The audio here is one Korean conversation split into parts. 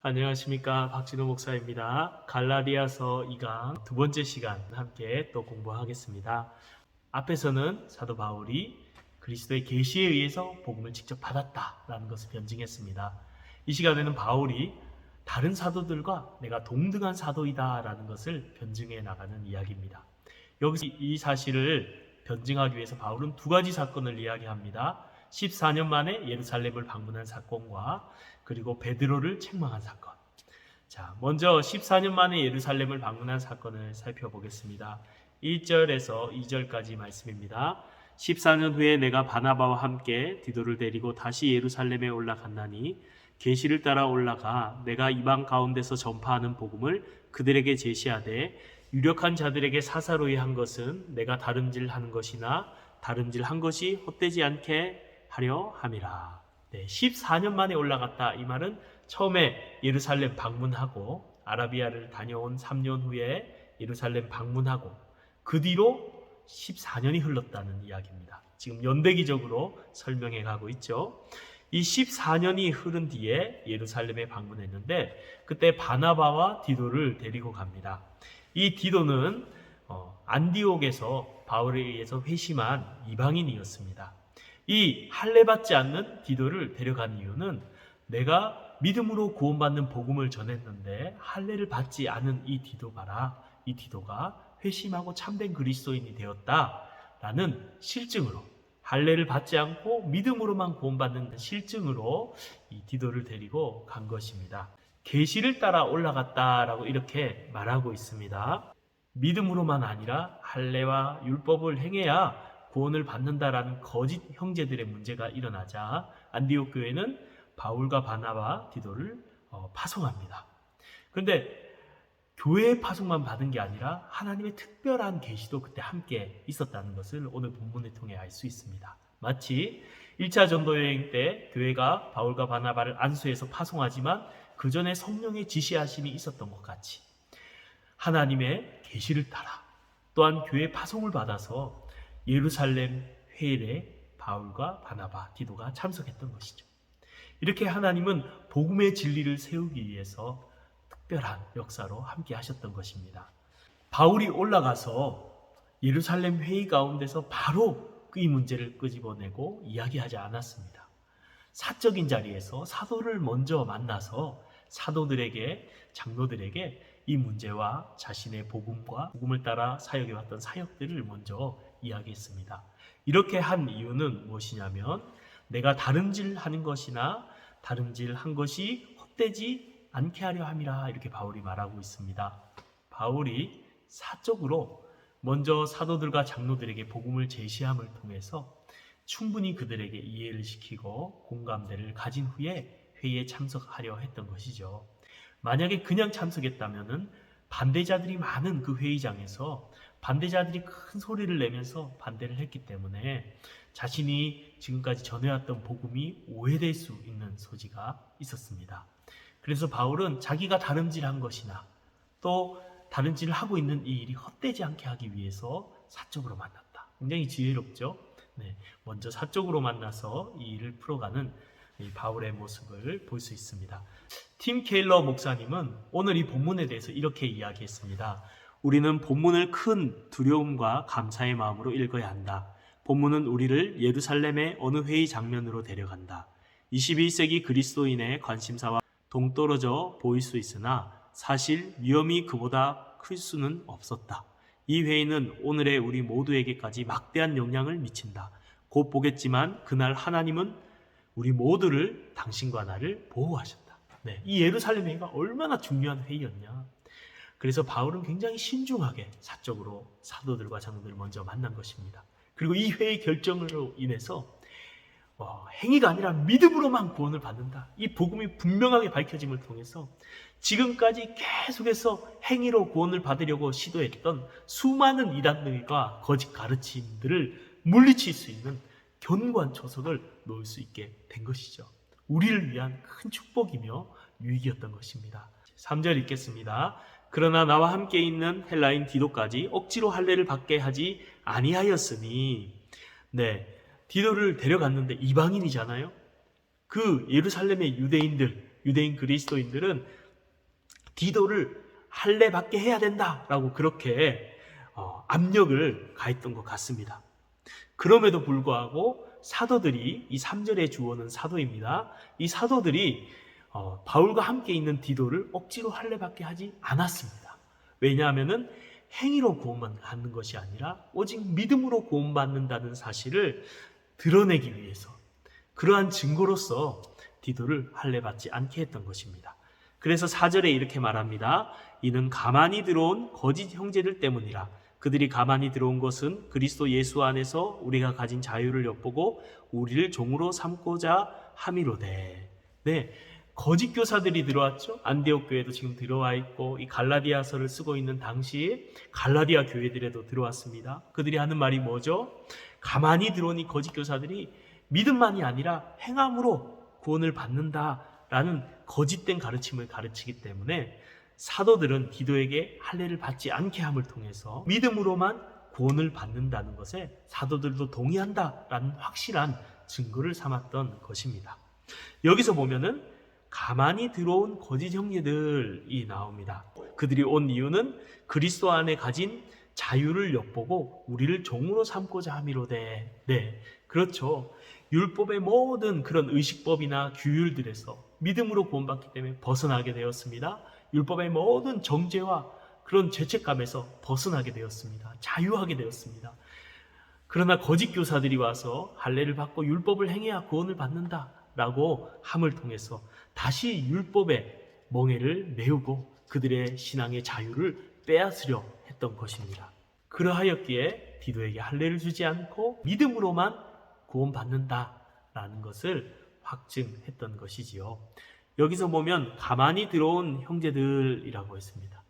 안녕하십니까, 박진호 목사입니다. 갈라디아서 2강 두 번째 시간 함께 또 공부하겠습니다. 앞에서는 사도 바울이 그리스도의 계시에 의해서 복음을 직접 받았다라는 것을 변증했습니다. 이 시간에는 바울이 다른 사도들과 내가 동등한 사도이다라는 것을 변증해 나가는 이야기입니다. 여기서 이 사실을 변증하기 위해서 바울은 두 가지 사건을 이야기합니다. 14년 만에 예루살렘을 방문한 사건과 그리고 베드로를 책망한 사건. 자, 먼저 14년 만에 예루살렘을 방문한 사건을 살펴보겠습니다. 1절에서 2절까지 말씀입니다. 14년 후에 내가 바나바와 함께 디도를 데리고 다시 예루살렘에 올라갔나니 계시를 따라 올라가 내가 이방 가운데서 전파하는 복음을 그들에게 제시하되 유력한 자들에게 사사로이 한 것은 내가 다름질하는 것이나 다름질한 것이 헛되지 않게 하려 함이라. 14년 만에 올라갔다. 이 말은 처음에 예루살렘 방문하고 아라비아를 다녀온 3년 후에 예루살렘 방문하고 그 뒤로 14년이 흘렀다는 이야기입니다. 지금 연대기적으로 설명해 가고 있죠. 이 14년이 흐른 뒤에 예루살렘에 방문했는데 그때 바나바와 디도를 데리고 갑니다. 이 디도는 안디옥에서 바울에 의해서 회심한 이방인이었습니다. 이 할례받지 않는 디도를 데려간 이유는 내가 믿음으로 구원받는 복음을 전했는데 할례를 받지 않은 이 디도 봐라. 이 디도가 회심하고 참된 그리스도인이 되었다라는 실증으로, 할례를 받지 않고 믿음으로만 구원받는 실증으로 이 디도를 데리고 간 것입니다. 계시를 따라 올라갔다라고 이렇게 말하고 있습니다. 믿음으로만 아니라 할례와 율법을 행해야 구원을 받는다라는 거짓 형제들의 문제가 일어나자 안디옥 교회는 바울과 바나바, 디도를 파송합니다. 그런데 교회의 파송만 받은 게 아니라 하나님의 특별한 계시도 그때 함께 있었다는 것을 오늘 본문을 통해 알 수 있습니다. 마치 1차 전도 여행 때 교회가 바울과 바나바를 안수해서 파송하지만 그 전에 성령의 지시하심이 있었던 것 같이 하나님의 계시를 따라 또한 교회 파송을 받아서 예루살렘 회일에 바울과 바나바, 디도가 참석했던 것이죠. 이렇게 하나님은 복음의 진리를 세우기 위해서 특별한 역사로 함께 하셨던 것입니다. 바울이 올라가서 예루살렘 회의 가운데서 바로 이 문제를 끄집어내고 이야기하지 않았습니다. 사적인 자리에서 사도를 먼저 만나서 사도들에게, 장로들에게 이 문제와 자신의 복음을 따라 사역해왔던 사역들을 먼저 이야기했습니다. 이렇게 한 이유는 무엇이냐면 내가 다름질하는 것이나 다름질한 것이 헛되지 않게 하려 함이라 이렇게 바울이 말하고 있습니다. 바울이 사적으로 먼저 사도들과 장로들에게 복음을 제시함을 통해서 충분히 그들에게 이해를 시키고 공감대를 가진 후에 회의에 참석하려 했던 것이죠. 만약에 그냥 참석했다면 반대자들이 많은 그 회의장에서 반대자들이 큰 소리를 내면서 반대를 했기 때문에 자신이 지금까지 전해왔던 복음이 오해될 수 있는 소지가 있었습니다. 그래서 바울은 자기가 다름질한 것이나 또 다름질을 하고 있는 이 일이 헛되지 않게 하기 위해서 사적으로 만났다. 굉장히 지혜롭죠? 먼저 사적으로 만나서 이 일을 풀어가는 이 바울의 모습을 볼 수 있습니다. 팀 케일러 목사님은 오늘 이 본문에 대해서 이렇게 이야기했습니다. 우리는 본문을 큰 두려움과 감사의 마음으로 읽어야 한다. 본문은 우리를 예루살렘의 어느 회의 장면으로 데려간다. 21세기 그리스도인의 관심사와 동떨어져 보일 수 있으나 사실 위험이 그보다 클 수는 없었다. 이 회의는 오늘의 우리 모두에게까지 막대한 영향을 미친다. 곧 보겠지만 그날 하나님은 우리 모두를 당신과 나를 보호하셨다. 이 예루살렘 회의가 얼마나 중요한 회의였냐. 그래서 바울은 굉장히 신중하게 사적으로 사도들과 장로들을 먼저 만난 것입니다. 그리고 이 회의 결정으로 인해서 행위가 아니라 믿음으로만 구원을 받는다. 이 복음이 분명하게 밝혀짐을 통해서 지금까지 계속해서 행위로 구원을 받으려고 시도했던 수많은 이단들과 거짓 가르침들을 물리칠 수 있는 견고한 초석을 놓을 수 있게 된 것이죠. 우리를 위한 큰 축복이며 유익이었던 것입니다. 3절 읽겠습니다. 그러나 나와 함께 있는 헬라인 디도까지 억지로 할례를 받게 하지 아니하였으니. 디도를 데려갔는데 이방인이잖아요. 그 예루살렘의 유대인들, 유대인 그리스도인들은 디도를 할례 받게 해야 된다라고 그렇게 압력을 가했던 것 같습니다. 그럼에도 불구하고 사도들이, 이 3절의 주어는 사도입니다. 이 사도들이 바울과 함께 있는 디도를 억지로 할례 받게 하지 않았습니다. 왜냐하면은 행위로 구원받는 것이 아니라 오직 믿음으로 구원받는다는 사실을 드러내기 위해서, 그러한 증거로서 디도를 할례 받지 않게 했던 것입니다. 그래서 4절에 이렇게 말합니다. 이는 가만히 들어온 거짓 형제들 때문이라. 그들이 가만히 들어온 것은 그리스도 예수 안에서 우리가 가진 자유를 엿보고 우리를 종으로 삼고자 함이로되. 네, 거짓 교사들이 들어왔죠. 안디옥 교회도 지금 들어와 있고, 이 갈라디아서를 쓰고 있는 당시에 갈라디아 교회들에도 들어왔습니다. 그들이 하는 말이 뭐죠? 가만히 들어온 이 거짓 교사들이 믿음만이 아니라 행함으로 구원을 받는다라는 거짓된 가르침을 가르치기 때문에 사도들은 디도에게 할례를 받지 않게 함을 통해서 믿음으로만 구원을 받는다는 것에 사도들도 동의한다라는 확실한 증거를 삼았던 것입니다. 여기서 보면은 가만히 들어온 거짓 형제들이 나옵니다. 그들이 온 이유는 그리스도 안에 가진 자유를 엿보고 우리를 종으로 삼고자 함이로되. 네, 그렇죠. 율법의 모든 그런 의식법이나 규율들에서 믿음으로 구원받기 때문에 벗어나게 되었습니다. 율법의 모든 정죄와 그런 죄책감에서 벗어나게 되었습니다. 자유하게 되었습니다. 그러나 거짓 교사들이 와서 할례를 받고 율법을 행해야 구원을 받는다라고 함을 통해서 다시 율법의 멍에를 메우고 그들의 신앙의 자유를 빼앗으려 했던 것입니다. 그러하였기에 디도에게 할례를 주지 않고 믿음으로만 구원받는다라는 것을 확증했던 것이지요. 여기서 보면 가만히 들어온 형제들이라고 했습니다.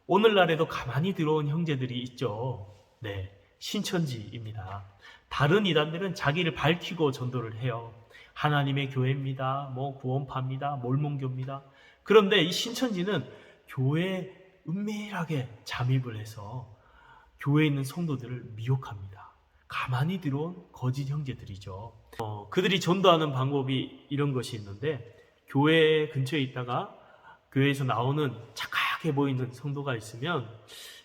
오늘날에도 가만히 들어온 형제들이 있죠. 네, 신천지입니다. 다른 이단들은 자기를 밝히고 전도를 해요. 하나님의 교회입니다. 구원파입니다. 몰몬교입니다. 그런데 이 신천지는 교회에 은밀하게 잠입을 해서 교회에 있는 성도들을 미혹합니다. 가만히 들어온 거짓 형제들이죠. 그들이 전도하는 방법이 이런 것이 있는데, 교회 근처에 있다가 교회에서 나오는 착하게 보이는 성도가 있으면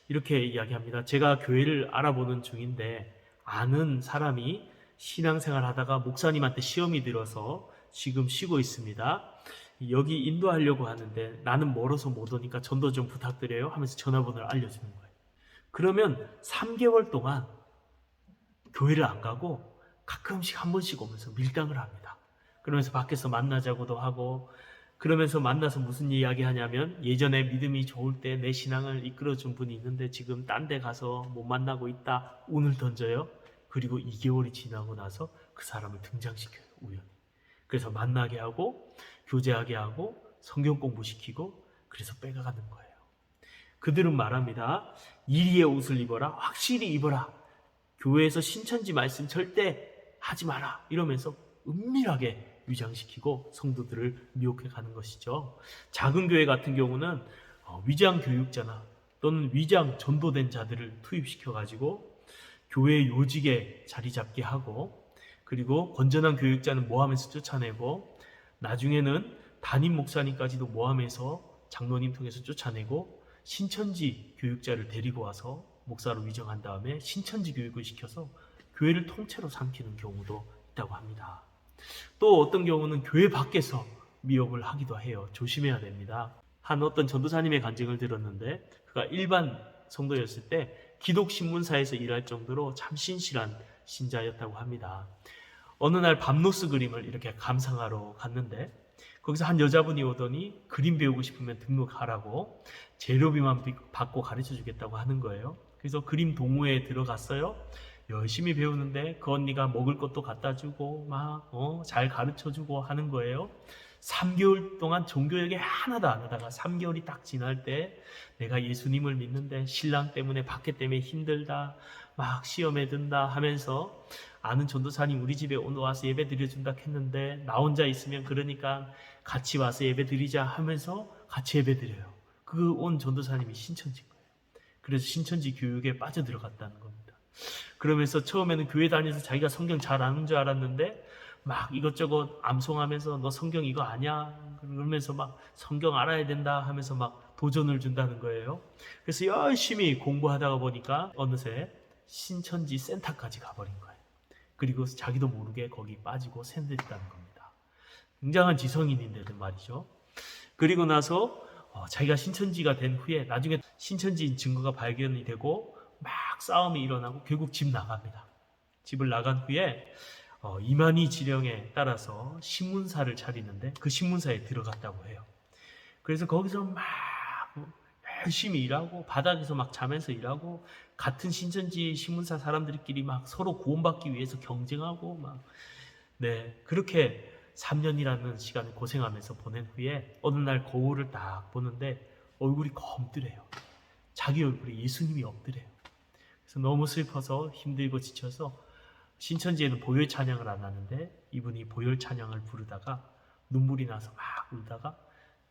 이렇게 이야기합니다. 제가 교회를 알아보는 중인데 아는 사람이 신앙생활 하다가 목사님한테 시험이 들어서 지금 쉬고 있습니다. 여기 인도하려고 하는데 나는 멀어서 못 오니까 전도 좀 부탁드려요 하면서 전화번호를 알려주는 거예요. 그러면 3개월 동안 교회를 안 가고 가끔씩 한 번씩 오면서 밀당을 합니다. 그러면서 밖에서 만나자고도 하고, 그러면서 만나서 무슨 이야기 하냐면 예전에 믿음이 좋을 때 내 신앙을 이끌어준 분이 있는데 지금 딴 데 가서 못 만나고 있다. 운을 던져요. 그리고 2개월이 지나고 나서 그 사람을 등장시켜요. 우연히. 그래서 만나게 하고 교제하게 하고 성경 공부시키고, 그래서 빼가가는 거예요. 그들은 말합니다. 이리의 옷을 입어라. 확실히 입어라. 교회에서 신천지 말씀 절대 하지 마라. 이러면서 은밀하게 위장시키고 성도들을 미혹해 가는 것이죠. 작은 교회 같은 경우는 위장 교육자나 또는 위장 전도된 자들을 투입시켜 가지고 교회 요직에 자리 잡게 하고, 그리고 건전한 교육자는 모함에서 쫓아내고, 나중에는 담임 목사님까지도 모함해서 장로님 통해서 쫓아내고, 신천지 교육자를 데리고 와서 목사로 위정한 다음에 신천지 교육을 시켜서 교회를 통째로 삼키는 경우도 있다고 합니다. 또 어떤 경우는 교회 밖에서 미혹을 하기도 해요. 조심해야 됩니다. 한 어떤 전도사님의 간증을 들었는데, 그가 일반 성도였을 때 기독신문사에서 일할 정도로 참 신실한 신자였다고 합니다. 어느 날 밤노스 그림을 이렇게 감상하러 갔는데, 거기서 한 여자분이 오더니 그림 배우고 싶으면 등록하라고 재료비만 받고 가르쳐 주겠다고 하는 거예요. 그래서 그림 동호회에 들어갔어요. 열심히 배우는데 그 언니가 먹을 것도 갖다 주고 잘 가르쳐 주고 하는 거예요. 3개월 동안 종교얘기 하나도 안 하다가 3개월이 딱 지날 때 내가 예수님을 믿는데 신랑 때문에 밖에 때문에 힘들다, 막 시험에 든다 하면서 아는 전도사님 우리 집에 오늘 와서 예배 드려준다 했는데 나 혼자 있으면 그러니까 같이 와서 예배 드리자 하면서 같이 예배 드려요. 그 온 전도사님이 신천지인 거예요. 그래서 신천지 교육에 빠져들어갔다는 겁니다. 그러면서 처음에는 교회 다니면서 자기가 성경 잘 아는 줄 알았는데 막 이것저것 암송하면서 너 성경 이거 아냐? 그러면서 막 성경 알아야 된다 하면서 막 도전을 준다는 거예요. 그래서 열심히 공부하다가 보니까 어느새 신천지 센터까지 가버린 거예요. 그리고 자기도 모르게 거기 빠지고 샌들했다는 겁니다. 굉장한 지성인인데도 말이죠. 그리고 나서 자기가 신천지가 된 후에 나중에 신천지인 증거가 발견이 되고 막 싸움이 일어나고 결국 집 나갑니다. 집을 나간 후에 이만희 지령에 따라서 신문사를 차리는데 그 신문사에 들어갔다고 해요. 그래서 거기서 막 열심히 일하고 바닥에서 막 자면서 일하고 같은 신천지 신문사 사람들끼리 막 서로 구원받기 위해서 경쟁하고 막 그렇게 3년이라는 시간을 고생하면서 보낸 후에 어느 날 거울을 딱 보는데 얼굴이 검더래요. 자기 얼굴에 예수님이 없더래요. 그래서 너무 슬퍼서 힘들고 지쳐서 신천지에는 보혈 찬양을 안 하는데 이분이 보혈 찬양을 부르다가 눈물이 나서 막 울다가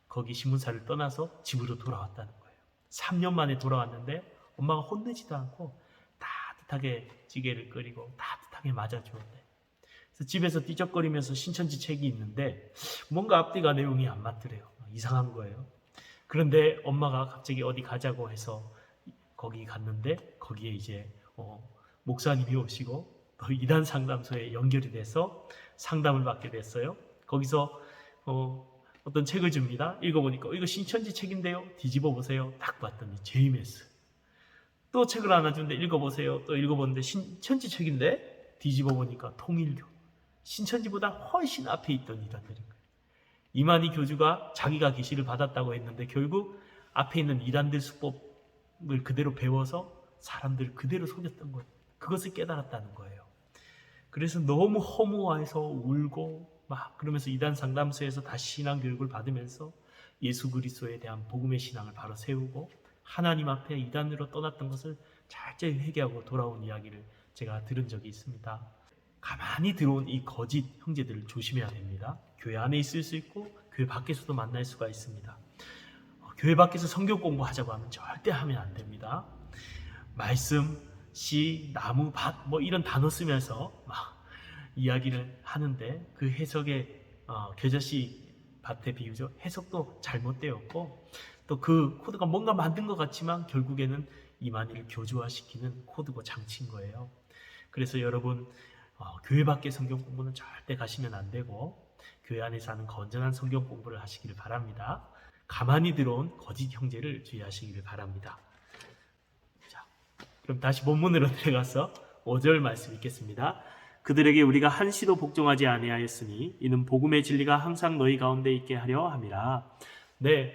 거기 신문사를 떠나서 집으로 돌아왔다는 거예요. 3년 만에 돌아왔는데 엄마가 혼내지도 않고 따뜻하게 찌개를 끓이고 따뜻하게 맞아주었대. 그래서 집에서 띠적거리면서 신천지 책이 있는데 뭔가 앞뒤가 내용이 안 맞더래요. 이상한 거예요. 그런데 엄마가 갑자기 어디 가자고 해서 거기 갔는데 거기에 이제 목사님이 오시고 또 이단 상담소에 연결이 돼서 상담을 받게 됐어요. 거기서 어떤 책을 줍니다. 읽어보니까 이거 신천지 책인데요. 뒤집어 보세요. 딱 봤더니 제이메스. 또 책을 하나 주는데 읽어보세요. 또 읽어보는데 신천지 책인데 뒤집어 보니까 통일교. 신천지보다 훨씬 앞에 있던 이단들인 거예요. 이만희 교주가 자기가 계시를 받았다고 했는데 결국 앞에 있는 이단들 수법을 그대로 배워서 사람들을 그대로 속였던 거예요. 그것을 깨달았다는 거예요. 그래서 너무 허무해서 울고 막 그러면서 이단 상담소에서 다시 신앙 교육을 받으면서 예수 그리스도에 대한 복음의 신앙을 바로 세우고 하나님 앞에 이단으로 떠났던 것을 철저히 회개하고 돌아온 이야기를 제가 들은 적이 있습니다. 가만히 들어온 이 거짓 형제들을 조심해야 됩니다. 교회 안에 있을 수 있고 교회 밖에서도 만날 수가 있습니다. 교회 밖에서 성경 공부하자고 하면 절대 하면 안 됩니다. 말씀, 시, 나무, 밭 뭐 이런 단어 쓰면서 막 이야기를 하는데 그 해석의 겨자씨 밭의 비유죠. 해석도 잘못되었고 또 그 코드가 뭔가 만든 것 같지만 결국에는 이만희를 교조화시키는 코드고 장치인 거예요. 그래서 여러분 교회 밖의 성경 공부는 절대 가시면 안 되고 교회 안에서 하는 건전한 성경 공부를 하시기를 바랍니다. 가만히 들어온 거짓 형제를 주의하시기를 바랍니다. 자, 그럼 다시 본문으로 들어가서 5절 말씀 읽겠습니다. 그들에게 우리가 한시도 복종하지 아니하였으니 이는 복음의 진리가 항상 너희 가운데 있게 하려 함이라.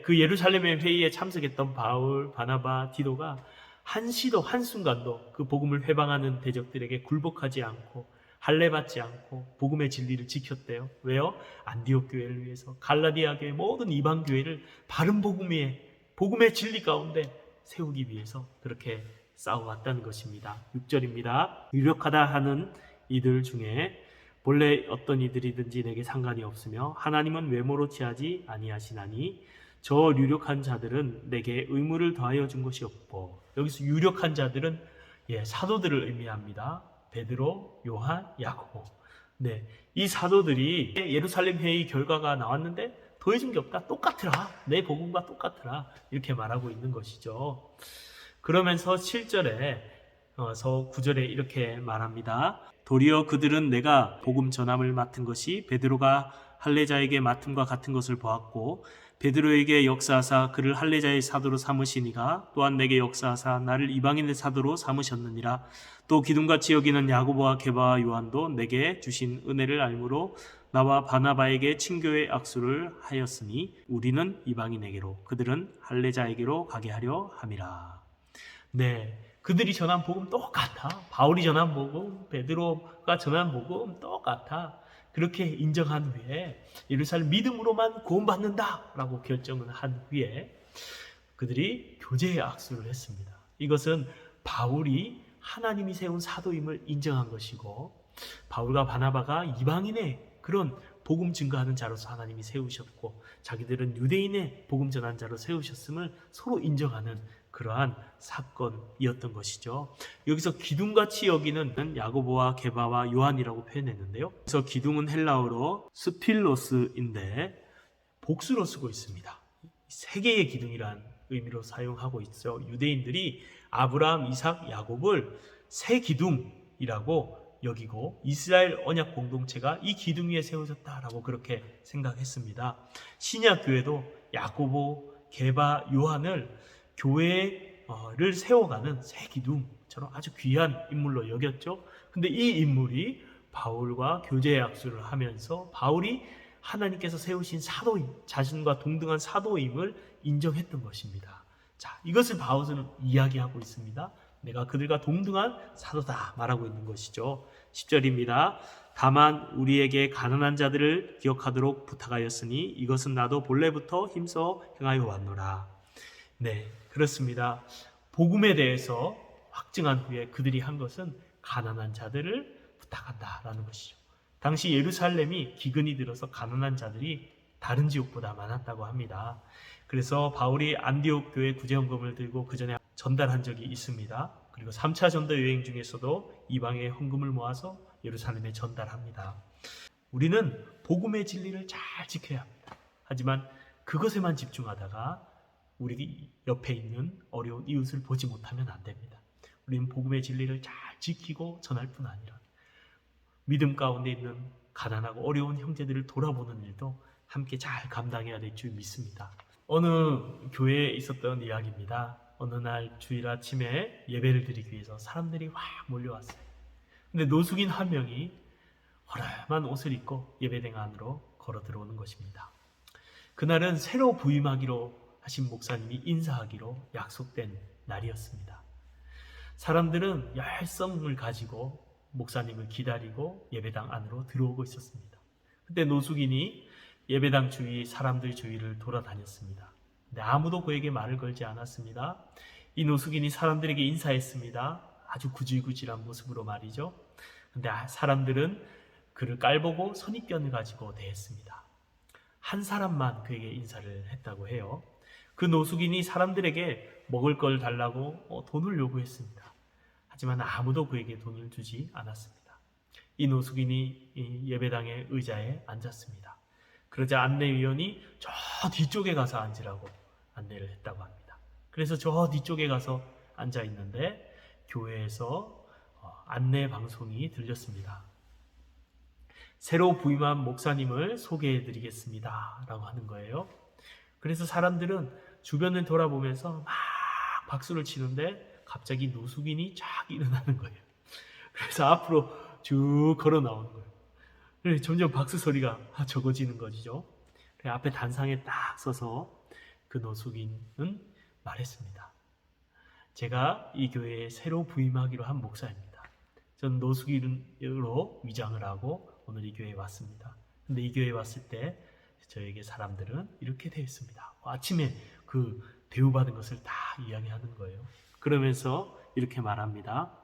그 예루살렘의 회의에 참석했던 바울, 바나바, 디도가 한시도 한순간도 그 복음을 회방하는 대적들에게 굴복하지 않고 할례받지 않고 복음의 진리를 지켰대요. 왜요? 안디옥 교회를 위해서 갈라디아 교회 모든 이방 교회를 바른 복음의 진리 가운데 세우기 위해서 그렇게 싸워왔다는 것입니다. 6절입니다. 유력하다 하는 이들 중에 본래 어떤 이들이든지 내게 상관이 없으며 하나님은 외모로 취하지 아니하시나니 저 유력한 자들은 내게 의무를 더하여 준 것이 없고, 여기서 유력한 자들은 사도들을 의미합니다. 베드로, 요한, 야고보. 이 사도들이 예루살렘 회의 결과가 나왔는데 더해준 게 없다. 똑같으라. 내 복음과 똑같으라. 이렇게 말하고 있는 것이죠. 그러면서 7절에서 9절에 이렇게 말합니다. 도리어 그들은 내가 복음 전함을 맡은 것이 베드로가 할례자에게 맡음과 같은 것을 보았고 베드로에게 역사하사 그를 할례자의 사도로 삼으시니가 또한 내게 역사하사 나를 이방인의 사도로 삼으셨느니라. 또 기둥같이 여기는 야고보와 게바와 요한도 내게 주신 은혜를 알므로 나와 바나바에게 친교의 악수를 하였으니 우리는 이방인에게로 그들은 할례자에게로 가게 하려 함이라. 그들이 전한 복음 똑같아. 바울이 전한 복음, 베드로가 전한 복음 똑같아. 그렇게 인정한 후에 예루살렘 믿음으로만 구원받는다 라고 결정을 한 후에 그들이 교제의 악수를 했습니다. 이것은 바울이 하나님이 세운 사도임을 인정한 것이고 바울과 바나바가 이방인의 그런 복음 증거하는 자로서 하나님이 세우셨고 자기들은 유대인의 복음 전한 자로 세우셨음을 서로 인정하는 그러한 사건이었던 것이죠. 여기서 기둥같이 여기는 야고보와 게바와 요한이라고 표현했는데요. 그래서 기둥은 헬라어로 스필로스인데 복수로 쓰고 있습니다. 세 개의 기둥이란 의미로 사용하고 있죠. 유대인들이 아브라함, 이삭, 야곱을 세 기둥이라고 여기고 이스라엘 언약 공동체가 이 기둥 위에 세워졌다라고 그렇게 생각했습니다. 신약 교회도 야고보, 게바, 요한을 교회를 세워가는 새 기둥처럼 아주 귀한 인물로 여겼죠. 근데 이 인물이 바울과 교제 약수를 하면서 바울이 하나님께서 세우신 사도임, 자신과 동등한 사도임을 인정했던 것입니다. 자, 이것을 바울은 이야기하고 있습니다. 내가 그들과 동등한 사도다 말하고 있는 것이죠. 10절입니다. 다만 우리에게 가난한 자들을 기억하도록 부탁하였으니 이것은 나도 본래부터 힘써 행하여 왔노라. 네, 그렇습니다. 복음에 대해서 확증한 후에 그들이 한 것은 가난한 자들을 부탁한다라는 것이죠. 당시 예루살렘이 기근이 들어서 가난한 자들이 다른 지역보다 많았다고 합니다. 그래서 바울이 안디옥 교회 구제헌금을 들고 그 전에 전달한 적이 있습니다. 그리고 3차 전도 여행 중에서도 이방의 헌금을 모아서 예루살렘에 전달합니다. 우리는 복음의 진리를 잘 지켜야 합니다. 하지만 그것에만 집중하다가 우리 옆에 있는 어려운 이웃을 보지 못하면 안 됩니다. 우리는 복음의 진리를 잘 지키고 전할 뿐 아니라 믿음 가운데 있는 가난하고 어려운 형제들을 돌아보는 일도 함께 잘 감당해야 될 줄 믿습니다. 어느 교회에 있었던 이야기입니다. 어느 날 주일 아침에 예배를 드리기 위해서 사람들이 확 몰려왔어요. 근데 노숙인 한 명이 허름한 옷을 입고 예배당 안으로 걸어 들어오는 것입니다. 그날은 새로 부임하기로 하신 목사님이 인사하기로 약속된 날이었습니다. 사람들은 열성을 가지고 목사님을 기다리고 예배당 안으로 들어오고 있었습니다. 그때 노숙인이 예배당 주위, 사람들 주위를 돌아다녔습니다. 근데 아무도 그에게 말을 걸지 않았습니다. 이 노숙인이 사람들에게 인사했습니다. 아주 구질구질한 모습으로 말이죠. 근데 사람들은 그를 깔보고 선입견을 가지고 대했습니다. 한 사람만 그에게 인사를 했다고 해요. 그 노숙인이 사람들에게 먹을 걸 달라고 돈을 요구했습니다. 하지만 아무도 그에게 돈을 주지 않았습니다. 이 노숙인이 예배당의 의자에 앉았습니다. 그러자 안내위원이 저 뒤쪽에 가서 앉으라고 안내를 했다고 합니다. 그래서 저 뒤쪽에 가서 앉아 있는데 교회에서 안내 방송이 들렸습니다. 새로 부임한 목사님을 소개해 드리겠습니다 라고 하는 거예요. 그래서 사람들은 주변을 돌아보면서 막 박수를 치는데 갑자기 노숙인이 쫙 일어나는 거예요. 그래서 앞으로 쭉 걸어 나오는 거예요. 그래서 점점 박수 소리가 적어지는 것이죠. 앞에 단상에 딱 서서 그 노숙인은 말했습니다. 제가 이 교회에 새로 부임하기로 한 목사입니다. 저는 노숙인으로 위장을 하고 오늘 이 교회에 왔습니다. 근데 이 교회에 왔을 때 저에게 사람들은 이렇게 대했습니다. 아침에 그 대우받은 것을 다 이야기하는 거예요. 그러면서 이렇게 말합니다.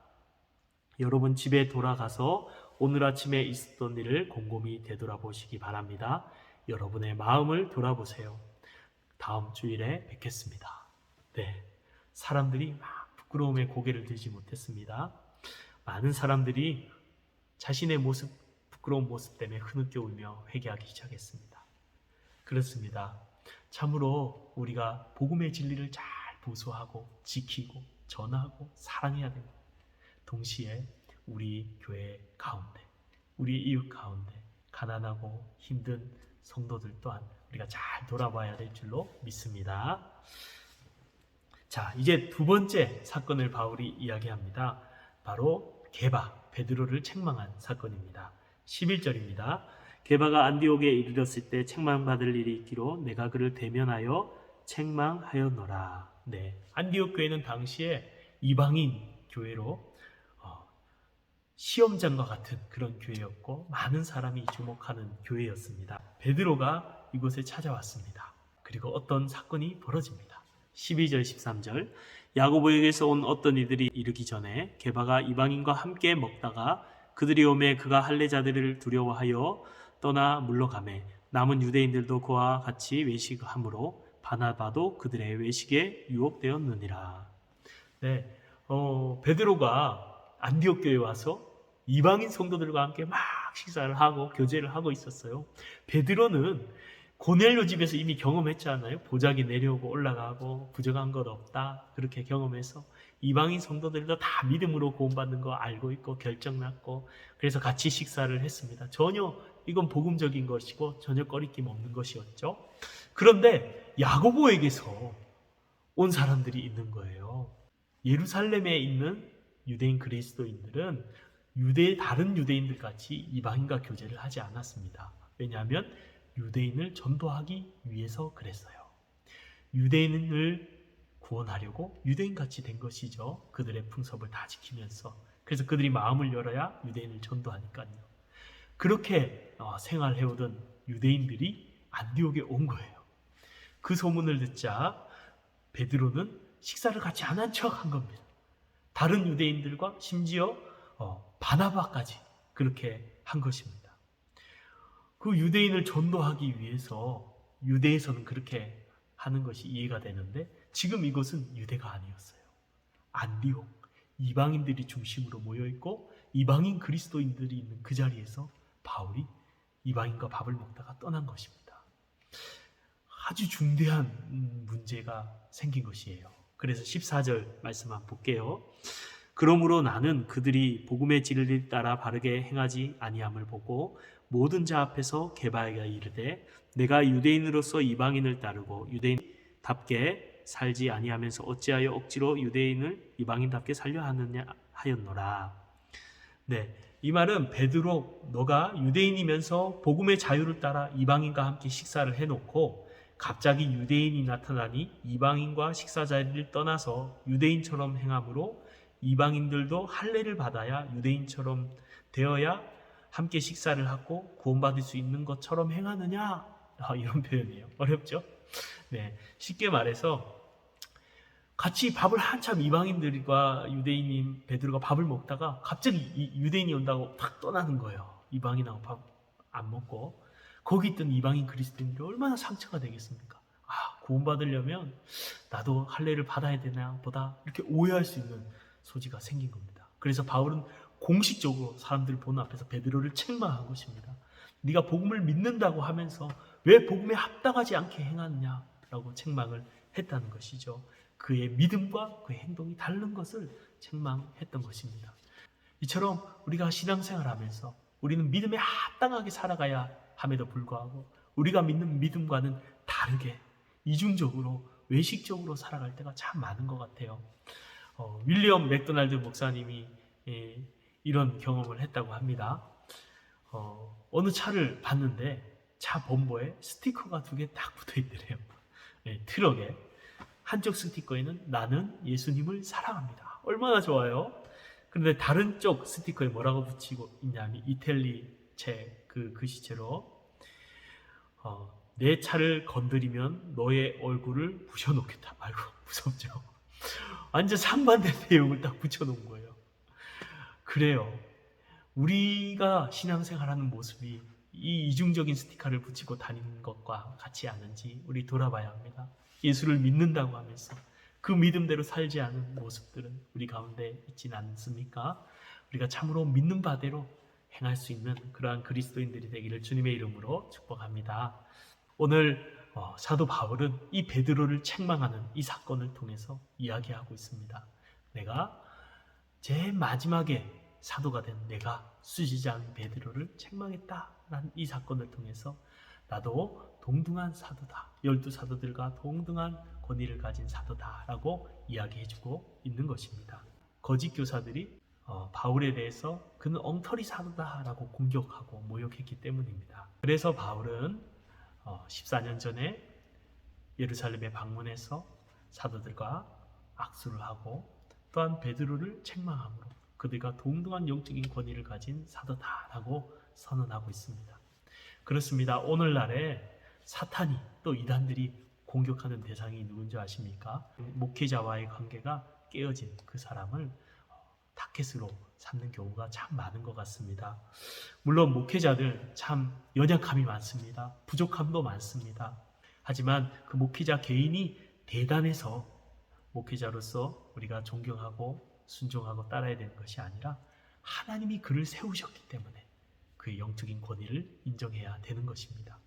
여러분 집에 돌아가서 오늘 아침에 있었던 일을 곰곰이 되돌아보시기 바랍니다. 여러분의 마음을 돌아보세요. 다음 주일에 뵙겠습니다. 네, 사람들이 막 부끄러움에 고개를 들지 못했습니다. 많은 사람들이 자신의 모습, 부끄러운 모습 때문에 흐느껴 울며 회개하기 시작했습니다. 그렇습니다. 참으로 우리가 복음의 진리를 잘 보수하고 지키고 전하고 사랑해야 됩니다. 동시에 우리 교회 가운데, 우리 이웃 가운데 가난하고 힘든 성도들 또한 우리가 잘 돌아봐야 될 줄로 믿습니다. 자, 이제 두 번째 사건을 바울이 이야기합니다. 바로 게바, 베드로를 책망한 사건입니다. 11절입니다. 게바가 안디옥에 이르렀을 때 책망받을 일이 있기로 내가 그를 대면하여 책망하였노라. 네, 안디옥 교회는 당시에 이방인 교회로 시험장과 같은 그런 교회였고 많은 사람이 주목하는 교회였습니다. 베드로가 이곳에 찾아왔습니다. 그리고 어떤 사건이 벌어집니다. 12절 13절 야고보에게서 온 어떤 이들이 이르기 전에 게바가 이방인과 함께 먹다가 그들이 오매 그가 할례자들을 두려워하여 떠나 물러가매 남은 유대인들도 그와 같이 외식함으로 바나바도 그들의 외식에 유혹되었느니라. 네, 베드로가 안디옥 교회에 와서 이방인 성도들과 함께 막 식사를 하고 교제를 하고 있었어요. 베드로는 고넬료 집에서 이미 경험했잖아요. 보자기 내려오고 올라가고 부정한 것 없다. 그렇게 경험해서 이방인 성도들도 다 믿음으로 구원받는 거 알고 있고 결정났고, 그래서 같이 식사를 했습니다. 전혀 이건 복음적인 것이고 전혀 꺼리낌 없는 것이었죠. 그런데 야고보에게서 온 사람들이 있는 거예요. 예루살렘에 있는 유대인 그리스도인들은 다른 유대인들 같이 이방인과 교제를 하지 않았습니다. 왜냐하면 유대인을 전도하기 위해서 그랬어요. 유대인을 구원하려고 유대인같이 된 것이죠. 그들의 풍습을 다 지키면서. 그래서 그들이 마음을 열어야 유대인을 전도하니까요. 그렇게 생활해오던 유대인들이 안디옥에 온 거예요. 그 소문을 듣자 베드로는 식사를 같이 안 한 척 한 겁니다. 다른 유대인들과 심지어 바나바까지 그렇게 한 것입니다. 그 유대인을 전도하기 위해서 유대에서는 그렇게 하는 것이 이해가 되는데, 지금 이곳은 유대가 아니었어요. 안디옥, 이방인들이 중심으로 모여있고 이방인 그리스도인들이 있는 그 자리에서 바울이 이방인과 밥을 먹다가 떠난 것입니다. 아주 중대한 문제가 생긴 것이에요. 그래서 14절 말씀 한번 볼게요. 그러므로 나는 그들이 복음의 진리를 따라 바르게 행하지 아니함을 보고 모든 자 앞에서 게바에게 이르되 내가 유대인으로서 이방인을 따르고 유대인답게 살지 아니하면서 어찌하여 억지로 유대인을 이방인답게 살려 하느냐 하였노라. 네, 이 말은 베드로, 너가 유대인이면서 복음의 자유를 따라 이방인과 함께 식사를 해놓고 갑자기 유대인이 나타나니 이방인과 식사 자리를 떠나서 유대인처럼 행함으로 이방인들도 할례를 받아야 유대인처럼 되어야 함께 식사를 하고 구원받을 수 있는 것처럼 행하느냐? 이런 표현이에요. 어렵죠? 네, 쉽게 말해서 같이 밥을 한참 이방인들과 유대인인 베드로가 밥을 먹다가 갑자기 유대인이 온다고 탁 떠나는 거예요. 이방인하고 밥 안 먹고. 거기 있던 이방인 그리스도인들이 얼마나 상처가 되겠습니까? 구원받으려면 나도 할례를 받아야 되나 보다, 이렇게 오해할 수 있는 소지가 생긴 겁니다. 그래서 바울은 공식적으로 사람들 보는 앞에서 베드로를 책망한 것입니다. 네가 복음을 믿는다고 하면서 왜 복음에 합당하지 않게 행하느냐라고 책망을 했다는 것이죠. 그의 믿음과 그의 행동이 다른 것을 책망했던 것입니다. 이처럼 우리가 신앙생활하면서 우리는 믿음에 합당하게 살아가야 함에도 불구하고 우리가 믿는 믿음과는 다르게 이중적으로 외식적으로 살아갈 때가 참 많은 것 같아요. 윌리엄 맥도날드 목사님이 이런 경험을 했다고 합니다. 어느 차를 봤는데 차 범버에 스티커가 2개 딱 붙어 있더래요. 트럭에. 한쪽 스티커에는 나는 예수님을 사랑합니다. 얼마나 좋아요. 그런데 다른 쪽 스티커에 뭐라고 붙이고 있냐면 이탈리체 그 글씨체로 내 차를 건드리면 너의 얼굴을 부셔놓겠다. 아이고 무섭죠. 완전 상반된 내용을 딱 붙여놓은 거예요. 그래요. 우리가 신앙생활하는 모습이 이 이중적인 스티커를 붙이고 다니는 것과 같지 않은지 우리 돌아봐야 합니다. 예수를 믿는다고 하면서 그 믿음대로 살지 않은 모습들은 우리 가운데 있지는 않습니까? 우리가 참으로 믿는 바대로 행할 수 있는 그러한 그리스도인들이 되기를 주님의 이름으로 축복합니다. 오늘 사도 바울은 이 베드로를 책망하는 이 사건을 통해서 이야기하고 있습니다. 내가 제일 마지막에 사도가 된 내가 수지자인 베드로를 책망했다라는 이 사건을 통해서 나도 동등한 사도다, 12사도들과 동등한 권위를 가진 사도다라고 이야기해주고 있는 것입니다. 거짓 교사들이 바울에 대해서 그는 엉터리 사도다라고 공격하고 모욕했기 때문입니다. 그래서 바울은 14년 전에 예루살렘에 방문해서 사도들과 악수를 하고 또한 베드로를 책망함으로 그들과 동등한 영적인 권위를 가진 사도다라고 선언하고 있습니다. 그렇습니다. 오늘날에 사탄이 또 이단들이 공격하는 대상이 누군지 아십니까? 목회자와의 관계가 깨어진 그 사람을 타겟으로 삼는 경우가 참 많은 것 같습니다. 물론 목회자들 참 연약함이 많습니다. 부족함도 많습니다. 하지만 그 목회자 개인이 대단해서 목회자로서 우리가 존경하고 순종하고 따라야 되는 것이 아니라 하나님이 그를 세우셨기 때문에 그의 영적인 권위를 인정해야 되는 것입니다.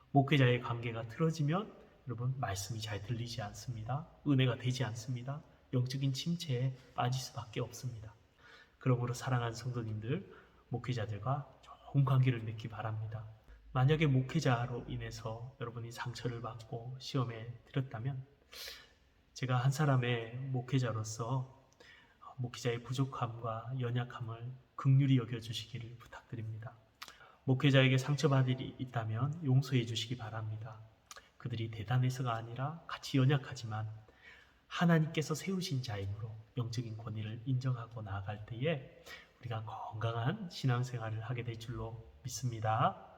목회자의 관계가 틀어지면 여러분 말씀이 잘 들리지 않습니다. 은혜가 되지 않습니다. 영적인 침체에 빠질 수밖에 없습니다. 그러므로 사랑하는 성도님들, 목회자들과 좋은 관계를 맺기 바랍니다. 만약에 목회자로 인해서 여러분이 상처를 받고 시험에 들었다면 제가 한 사람의 목회자로서 목회자의 부족함과 연약함을 긍휼히 여겨주시기를 부탁드립니다. 목회자에게 상처받을 일이 있다면 용서해 주시기 바랍니다. 그들이 대단해서가 아니라 같이 연약하지만 하나님께서 세우신 자이므로 영적인 권위를 인정하고 나아갈 때에 우리가 건강한 신앙생활을 하게 될 줄로 믿습니다.